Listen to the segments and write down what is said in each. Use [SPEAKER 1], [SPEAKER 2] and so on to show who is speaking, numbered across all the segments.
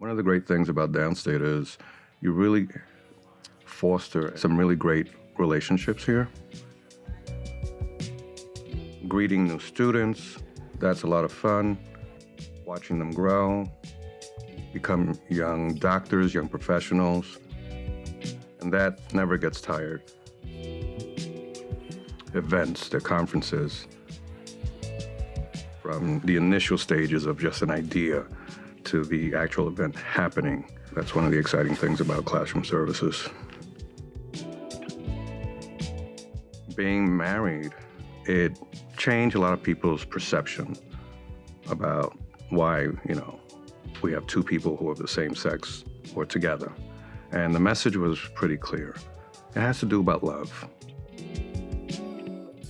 [SPEAKER 1] One of the great things about Downstate is you really foster some really great relationships here. Greeting new students, that's a lot of fun. Watching them grow, become young doctors, young professionals, and that never gets tired. Events, the conferences, from the initial stages of just an idea to the actual event happening. That's one of the exciting things about classroom services. Being married, it changed a lot of people's perception about why, we have two people who are the same sex or together. And the message was pretty clear. It has to do about love.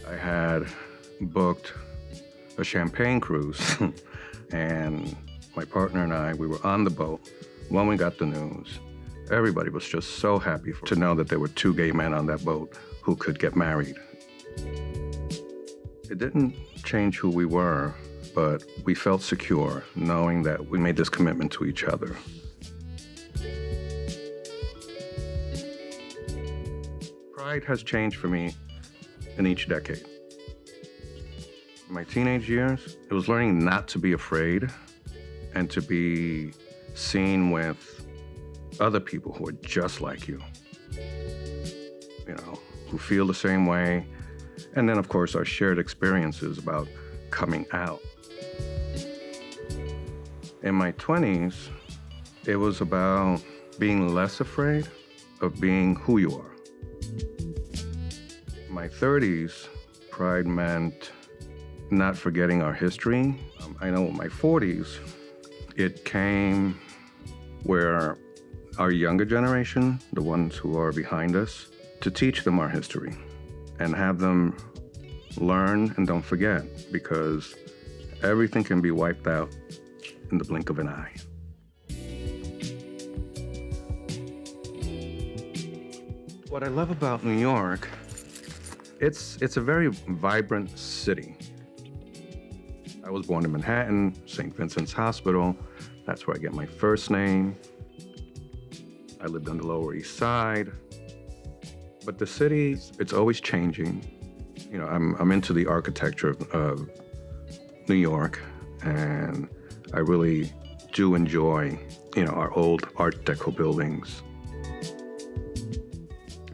[SPEAKER 1] I had booked a champagne cruise and my partner and I, we were on the boat when we got the news. Everybody was just so happy to know that there were two gay men on that boat who could get married. It didn't change who we were, but we felt secure knowing that we made this commitment to each other. Pride has changed for me in each decade. In my teenage years, it was learning not to be afraid and to be seen with other people who are just like you, who feel the same way. And then, of course, our shared experiences about coming out. In my 20s, it was about being less afraid of being who you are. In my 30s, pride meant not forgetting our history. I know in my 40s, it came where our younger generation, the ones who are behind us, to teach them our history and have them learn and don't forget, because everything can be wiped out in the blink of an eye. What I love about New York, it's a very vibrant city. I was born in Manhattan, St. Vincent's Hospital. That's where I get my first name. I lived on the Lower East Side. But the city, it's always changing. I'm into the architecture of New York, and I really do enjoy, our old Art Deco buildings.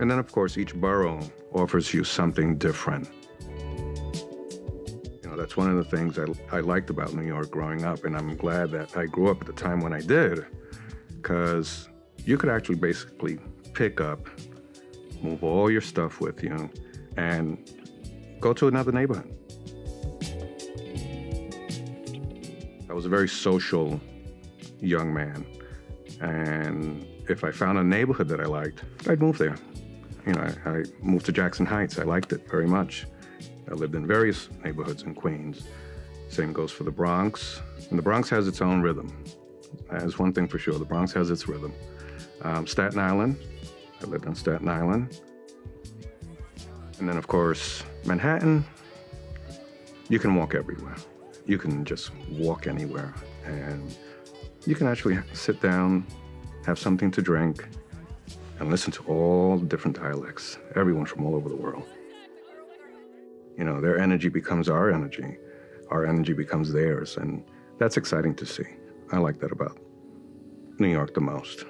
[SPEAKER 1] And then, of course, each borough offers you something different. That's one of the things I liked about New York growing up, and I'm glad that I grew up at the time when I did, because you could actually basically pick up, move all your stuff with you, and go to another neighborhood. I was a very social young man, and if I found a neighborhood that I liked, I'd move there. I moved to Jackson Heights. I liked it very much. I lived in various neighborhoods in Queens. Same goes for the Bronx. And the Bronx has its own rhythm. That's one thing for sure. The Bronx has its rhythm. Staten Island. I lived on Staten Island. And then, of course, Manhattan. You can walk everywhere. You can just walk anywhere. And you can actually sit down, have something to drink, and listen to all the different dialects, everyone from all over the world. Their energy becomes our energy becomes theirs, and that's exciting to see. I like that about New York the most.